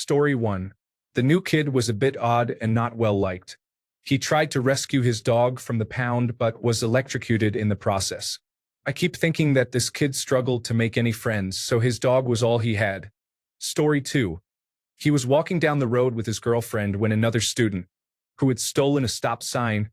Story 1. The new kid was a bit odd and not well liked. He tried to rescue his dog from the pound but was electrocuted in the process. I keep thinking that this kid struggled to make any friends, so his dog was all he had. Story 2. He was walking down the road with his girlfriend when another student, who had stolen a stop sign,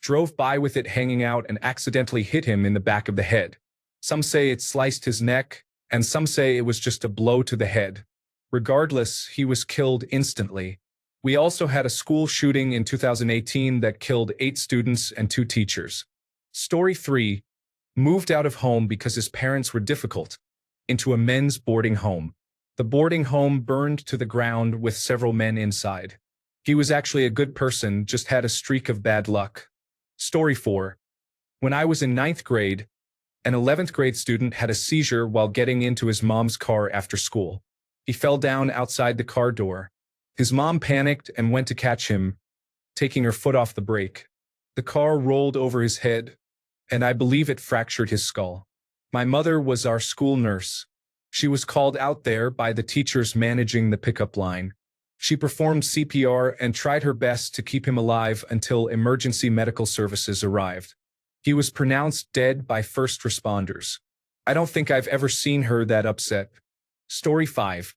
drove by with it hanging out and accidentally hit him in the back of the head. Some say it sliced his neck, and some say it was just a blow to the head. Regardless, he was killed instantly. We also had a school shooting in 2018 that killed 8 students and 2 teachers. Story 3. Moved out of home because his parents were difficult, into a men's boarding home. The boarding home burned to the ground with several men inside. He was actually a good person, just had a streak of bad luck. Story 4. When I was in 9th grade, an 11th grade student had a seizure while getting into his mom's car after school. He fell down outside the car door. His mom panicked and went to catch him, taking her foot off the brake. The car rolled over his head, and I believe it fractured his skull. My mother was our school nurse. She was called out there by the teachers managing the pickup line. She performed CPR and tried her best to keep him alive until emergency medical services arrived. He was pronounced dead by first responders. I don't think I've ever seen her that upset. Story 5.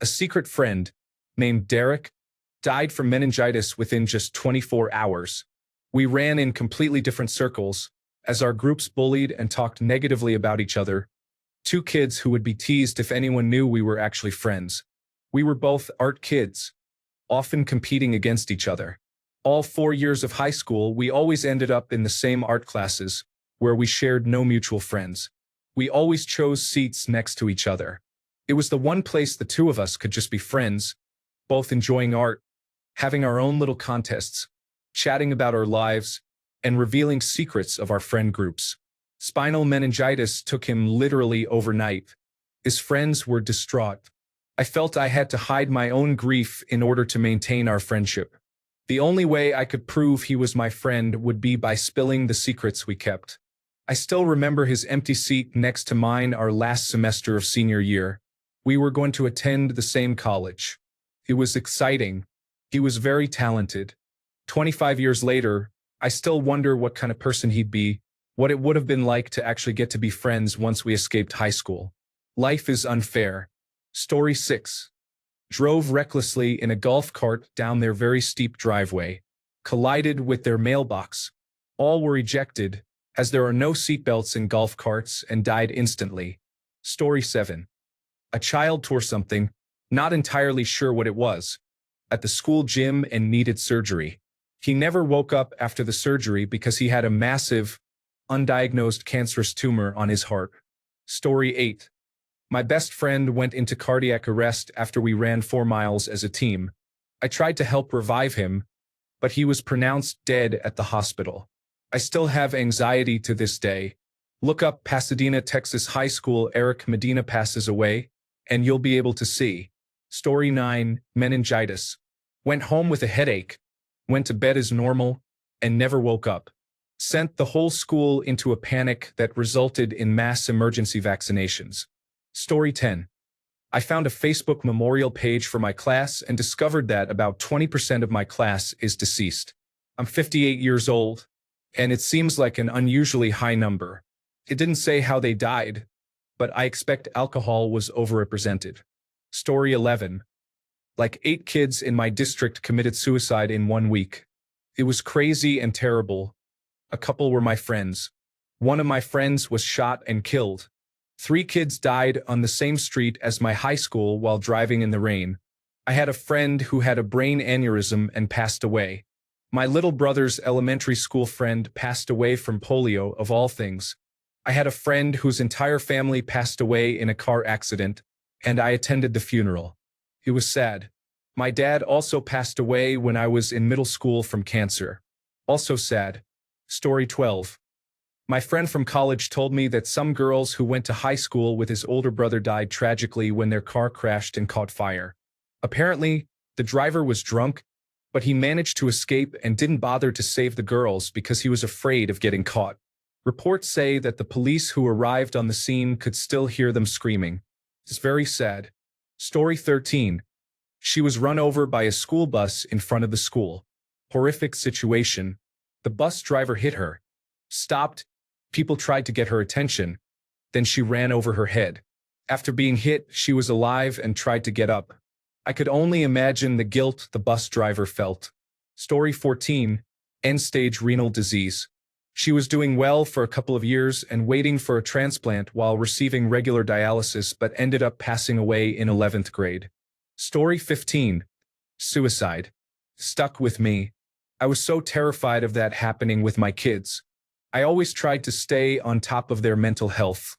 A secret friend, named Derek, died from meningitis within just 24 hours. We ran in completely different circles, as our groups bullied and talked negatively about each other. 2 kids who would be teased if anyone knew we were actually friends. We were both art kids, often competing against each other. All 4 years of high school, we always ended up in the same art classes, where we shared no mutual friends. We always chose seats next to each other. It was the one place the 2 of us could just be friends, both enjoying art, having our own little contests, chatting about our lives, and revealing secrets of our friend groups. Spinal meningitis took him literally overnight. His friends were distraught. I felt I had to hide my own grief in order to maintain our friendship. The only way I could prove he was my friend would be by spilling the secrets we kept. I still remember his empty seat next to mine our last semester of senior year. We were going to attend the same college. It was exciting. He was very talented. 25 years later, I still wonder what kind of person he'd be, what it would have been like to actually get to be friends once we escaped high school. Life is unfair. Story 6. Drove recklessly in a golf cart down their very steep driveway, collided with their mailbox. All were ejected, as there are no seatbelts in golf carts, and died instantly. Story 7. A child tore something, not entirely sure what it was, at the school gym and needed surgery. He never woke up after the surgery because he had a massive, undiagnosed cancerous tumor on his heart. Story 8. My best friend went into cardiac arrest after we ran 4 miles as a team. I tried to help revive him, but he was pronounced dead at the hospital. I still have anxiety to this day. Look up Pasadena, Texas High School Eric Medina passes away, and you'll be able to see. Story 9. Meningitis. Went home with a headache, went to bed as normal, and never woke up. Sent the whole school into a panic that resulted in mass emergency vaccinations. Story 10. I found a Facebook memorial page for my class and discovered that about 20% of my class is deceased. I'm 58 years old, and it seems like an unusually high number. It didn't say how they died, but I expect alcohol was overrepresented. Story 11. Like 8 kids in my district committed suicide in 1 week. It was crazy and terrible. A couple were my friends. One of my friends was shot and killed. 3 kids died on the same street as my high school while driving in the rain. I had a friend who had a brain aneurysm and passed away. My little brother's elementary school friend passed away from polio, of all things. I had a friend whose entire family passed away in a car accident, and I attended the funeral. It was sad. My dad also passed away when I was in middle school from cancer. Also sad. Story 12. My friend from college told me that some girls who went to high school with his older brother died tragically when their car crashed and caught fire. Apparently, the driver was drunk, but he managed to escape and didn't bother to save the girls because he was afraid of getting caught. Reports say that the police who arrived on the scene could still hear them screaming. It's very sad. Story 13. She was run over by a school bus in front of the school. Horrific situation. The bus driver hit her. Stopped. People tried to get her attention. Then she ran over her head. After being hit, she was alive and tried to get up. I could only imagine the guilt the bus driver felt. Story 14. End-stage renal disease. She was doing well for a couple of years and waiting for a transplant while receiving regular dialysis, but ended up passing away in 11th grade. Story 15. Suicide. Stuck with me. I was so terrified of that happening with my kids. I always tried to stay on top of their mental health.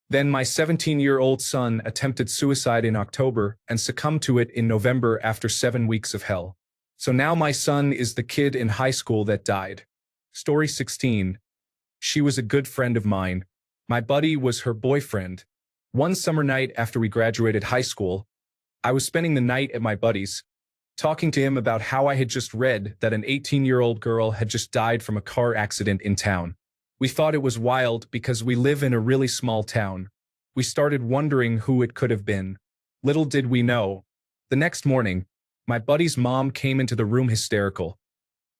Then my 17-year-old son attempted suicide in October and succumbed to it in November after 7 weeks of hell. So now my son is the kid in high school that died. Story 16. She was a good friend of mine. My buddy was her boyfriend. One summer night after we graduated high school, I was spending the night at my buddy's, talking to him about how I had just read that an 18-year-old girl had just died from a car accident in town. We thought it was wild because we live in a really small town. We started wondering who it could have been. Little did we know. The next morning, my buddy's mom came into the room hysterical,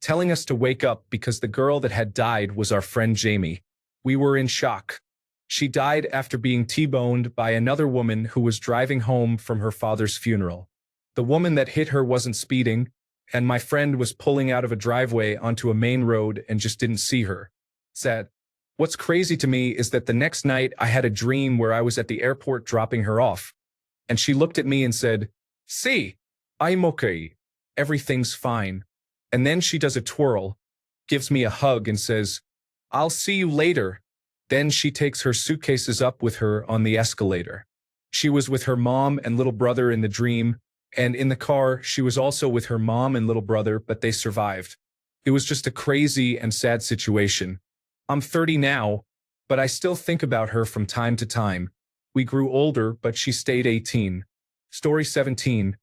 telling us to wake up because the girl that had died was our friend Jamie. We were in shock. She died after being T-boned by another woman who was driving home from her father's funeral. The woman that hit her wasn't speeding, and my friend was pulling out of a driveway onto a main road and just didn't see her. Sad. What's crazy to me is that the next night I had a dream where I was at the airport dropping her off, and she looked at me and said, "See, I'm okay. Everything's fine." And then she does a twirl, gives me a hug and says, "I'll see you later." Then she takes her suitcases up with her on the escalator. She was with her mom and little brother in the dream, and in the car she was also with her mom and little brother, but they survived. It was just a crazy and sad situation. I'm 30 now, but I still think about her from time to time. We grew older, but she stayed 18. Story 17.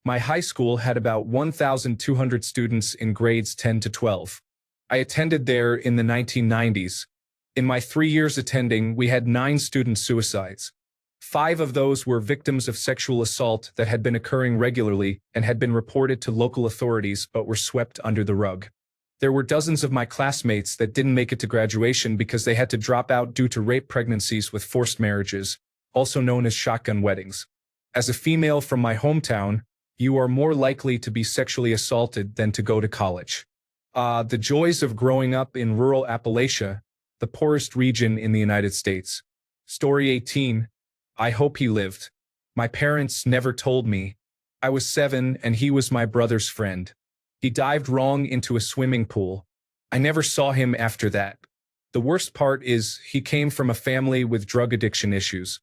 My high school had about 1,200 students in grades 10 to 12. I attended there in the 1990s. In my 3 years attending, we had 9 student suicides. 5 of those were victims of sexual assault that had been occurring regularly and had been reported to local authorities but were swept under the rug. There were dozens of my classmates that didn't make it to graduation because they had to drop out due to rape pregnancies with forced marriages, also known as shotgun weddings. As a female from my hometown, you are more likely to be sexually assaulted than to go to college. The joys of growing up in rural Appalachia, the poorest region in the United States. Story 18. I hope he lived. My parents never told me. I was 7 and he was my brother's friend. He dived wrong into a swimming pool. I never saw him after that. The worst part is he came from a family with drug addiction issues.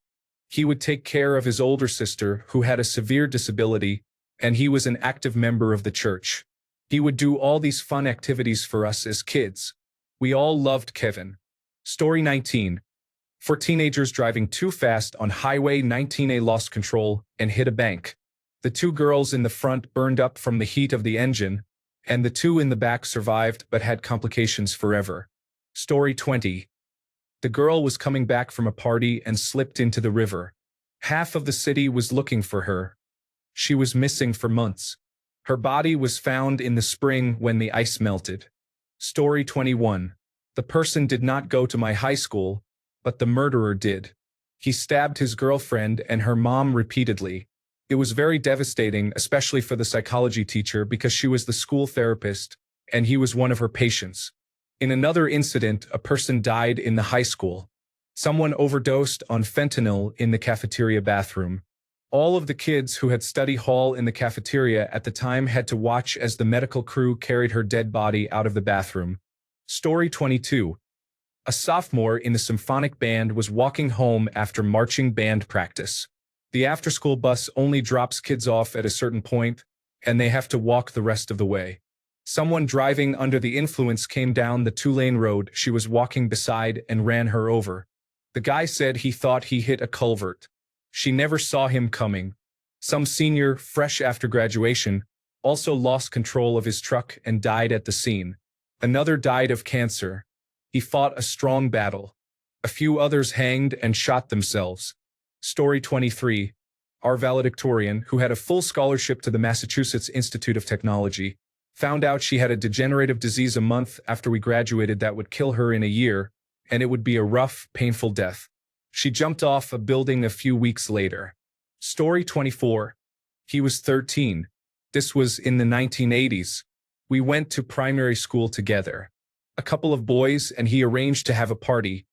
He would take care of his older sister who had a severe disability, and he was an active member of the church. He would do all these fun activities for us as kids. We all loved Kevin. Story 19. 4 teenagers driving too fast on Highway 19A lost control and hit a bank. The 2 girls in the front burned up from the heat of the engine, and the 2 in the back survived but had complications forever. Story 20. The girl was coming back from a party and slipped into the river. Half of the city was looking for her. She was missing for months. Her body was found in the spring when the ice melted. Story 21. The person did not go to my high school, but the murderer did. He stabbed his girlfriend and her mom repeatedly. It was very devastating, especially for the psychology teacher because she was the school therapist and he was one of her patients. In another incident, a person died in the high school. Someone overdosed on fentanyl in the cafeteria bathroom. All of the kids who had study hall in the cafeteria at the time had to watch as the medical crew carried her dead body out of the bathroom. Story 22. A sophomore in the symphonic band was walking home after marching band practice. The after-school bus only drops kids off at a certain point, and they have to walk the rest of the way. Someone driving under the influence came down the 2-lane road she was walking beside and ran her over. The guy said he thought he hit a culvert. She never saw him coming. Some senior, fresh after graduation, also lost control of his truck and died at the scene. Another died of cancer. He fought a strong battle. A few others hanged and shot themselves. Story 23. our valedictorian, who had a full scholarship to the Massachusetts Institute of Technology, found out she had a degenerative disease a month after we graduated that would kill her in a year, and it would be a rough, painful death. She jumped off a building a few weeks later. Story 24. He was 13. This was in the 1980s. We went to primary school together. A couple of boys and he arranged to have a party,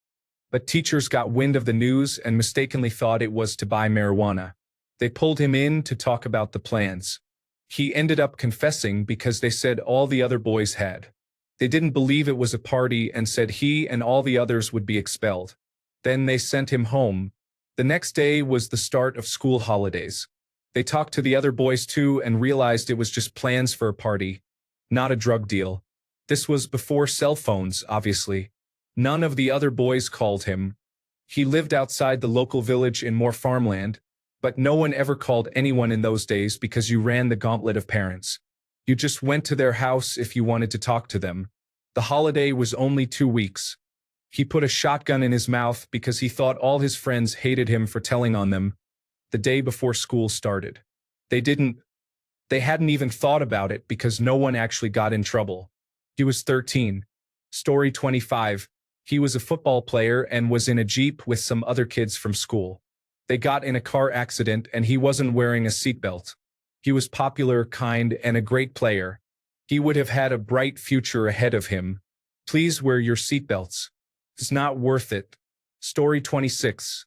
but teachers got wind of the news and mistakenly thought it was to buy marijuana. They pulled him in to talk about the plans. He ended up confessing because they said all the other boys had. They didn't believe it was a party and said he and all the others would be expelled. Then they sent him home. The next day was the start of school holidays. They talked to the other boys too and realized it was just plans for a party, not a drug deal. This was before cell phones, obviously. None of the other boys called him. He lived outside the local village in more farmland, but no one ever called anyone in those days because you ran the gauntlet of parents. You just went to their house if you wanted to talk to them. The holiday was only 2 weeks. He put a shotgun in his mouth because he thought all his friends hated him for telling on them the day before school started. They hadn't even thought about it because no one actually got in trouble. He was 13. Story 25. He was a football player and was in a Jeep with some other kids from school. They got in a car accident and he wasn't wearing a seatbelt. He was popular, kind, and a great player. He would have had a bright future ahead of him. Please wear your seatbelts. It's not worth it. Story 26.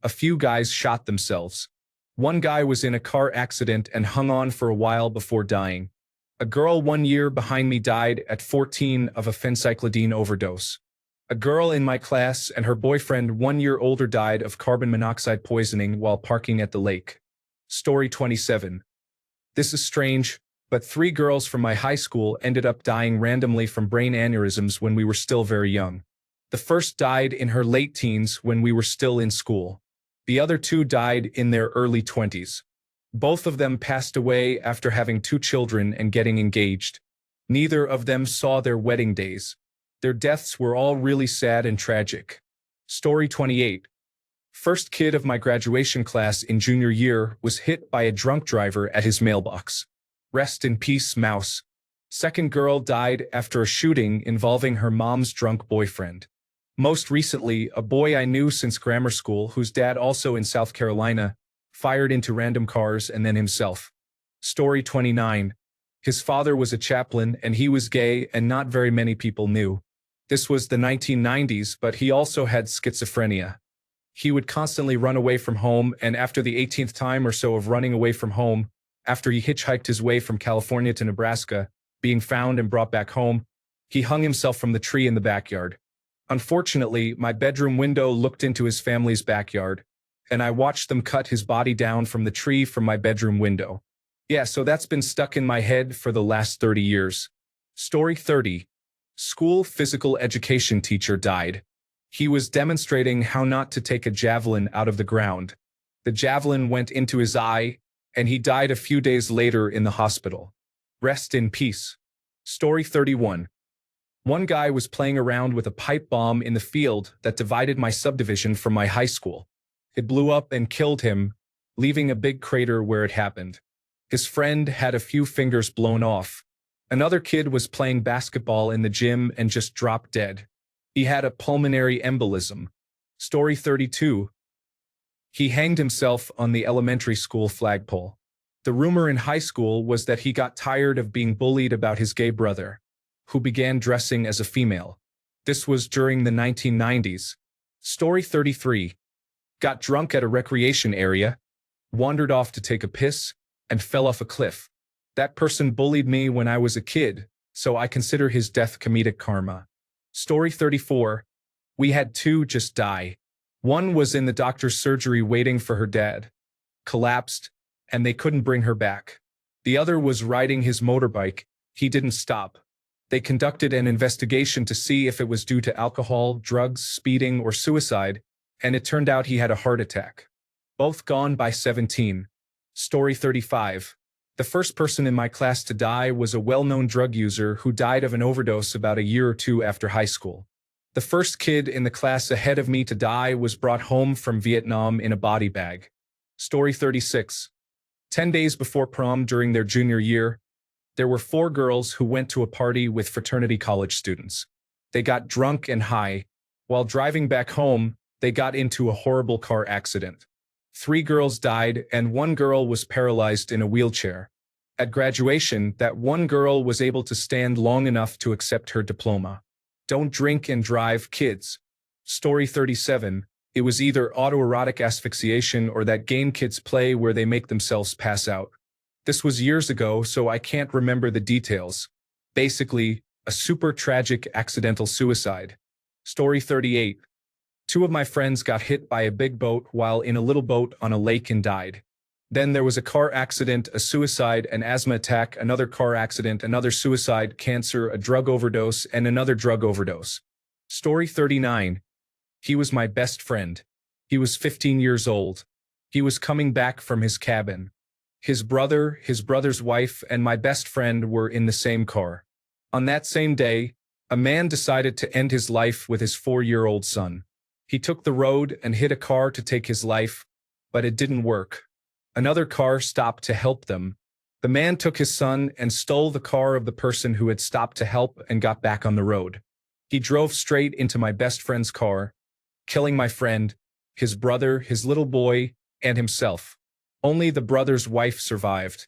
A few guys shot themselves. One guy was in a car accident and hung on for a while before dying. A girl 1 year behind me died at 14 of a phencyclidine overdose. A girl in my class and her boyfriend 1 year older died of carbon monoxide poisoning while parking at the lake. Story 27. This is strange, but 3 girls from my high school ended up dying randomly from brain aneurysms when we were still very young. The first died in her late teens when we were still in school. The other 2 died in their early 20s. Both of them passed away after having 2 children and getting engaged. Neither of them saw their wedding days. Their deaths were all really sad and tragic. Story 28. First kid of my graduation class in junior year was hit by a drunk driver at his mailbox. Rest in peace, Mouse. Second girl died after a shooting involving her mom's drunk boyfriend. Most recently, a boy I knew since grammar school, whose dad also in South Carolina, fired into random cars and then himself. Story 29. His father was a chaplain and he was gay and not very many people knew. This was the 1990s, but he also had schizophrenia. He would constantly run away from home, and after the 18th time or so of running away from home, after he hitchhiked his way from California to Nebraska, being found and brought back home, he hung himself from the tree in the backyard. Unfortunately, my bedroom window looked into his family's backyard, and I watched them cut his body down from the tree from my bedroom window. Yeah, so that's been stuck in my head for the last 30 years. Story 30. School physical education teacher died. He was demonstrating how not to take a javelin out of the ground. The javelin went into his eye, and he died a few days later in the hospital. Rest in peace. Story 31. One guy was playing around with a pipe bomb in the field that divided my subdivision from my high school. It blew up and killed him, leaving a big crater where it happened. His friend had a few fingers blown off. Another kid was playing basketball in the gym and just dropped dead. He had a pulmonary embolism. Story 32. He hanged himself on the elementary school flagpole. The rumor in high school was that he got tired of being bullied about his gay brother, who began dressing as a female. This was during the 1990s. Story 33. Got drunk at a recreation area, wandered off to take a piss, and fell off a cliff. That person bullied me when I was a kid, so I consider his death comedic karma. Story 34. We had 2 just die. One was in the doctor's surgery waiting for her dad. Collapsed, and they couldn't bring her back. The other was riding his motorbike. He didn't stop. They conducted an investigation to see if it was due to alcohol, drugs, speeding, or suicide, and it turned out he had a heart attack. Both gone by 17. Story 35. The first person in my class to die was a well-known drug user who died of an overdose about a year or 2 after high school. The first kid in the class ahead of me to die was brought home from Vietnam in a body bag. Story 36. 10 days before prom during their junior year, there were four girls who went to a party with fraternity college students. They got drunk and high. While driving back home, they got into a horrible car accident. Three girls died and one girl was paralyzed in a wheelchair. At graduation, that one girl was able to stand long enough to accept her diploma. Don't drink and drive, kids. Story 37. It was either autoerotic asphyxiation or that game kids play where they make themselves pass out. This was years ago, so I can't remember the details. Basically, a super tragic accidental suicide. Story 38. Two of my friends got hit by a big boat while in a little boat on a lake and died. Then there was a car accident, a suicide, an asthma attack, another car accident, another suicide, cancer, a drug overdose, and another drug overdose. Story 39. He was my best friend. He was 15 years old. He was coming back from his cabin. His brother, his brother's wife, and my best friend were in the same car. On that same day, a man decided to end his life with his 4-year-old son. He took the road and hit a car to take his life, but it didn't work. Another car stopped to help them. The man took his son and stole the car of the person who had stopped to help and got back on the road. He drove straight into my best friend's car, killing my friend, his brother, his little boy, and himself. Only the brother's wife survived.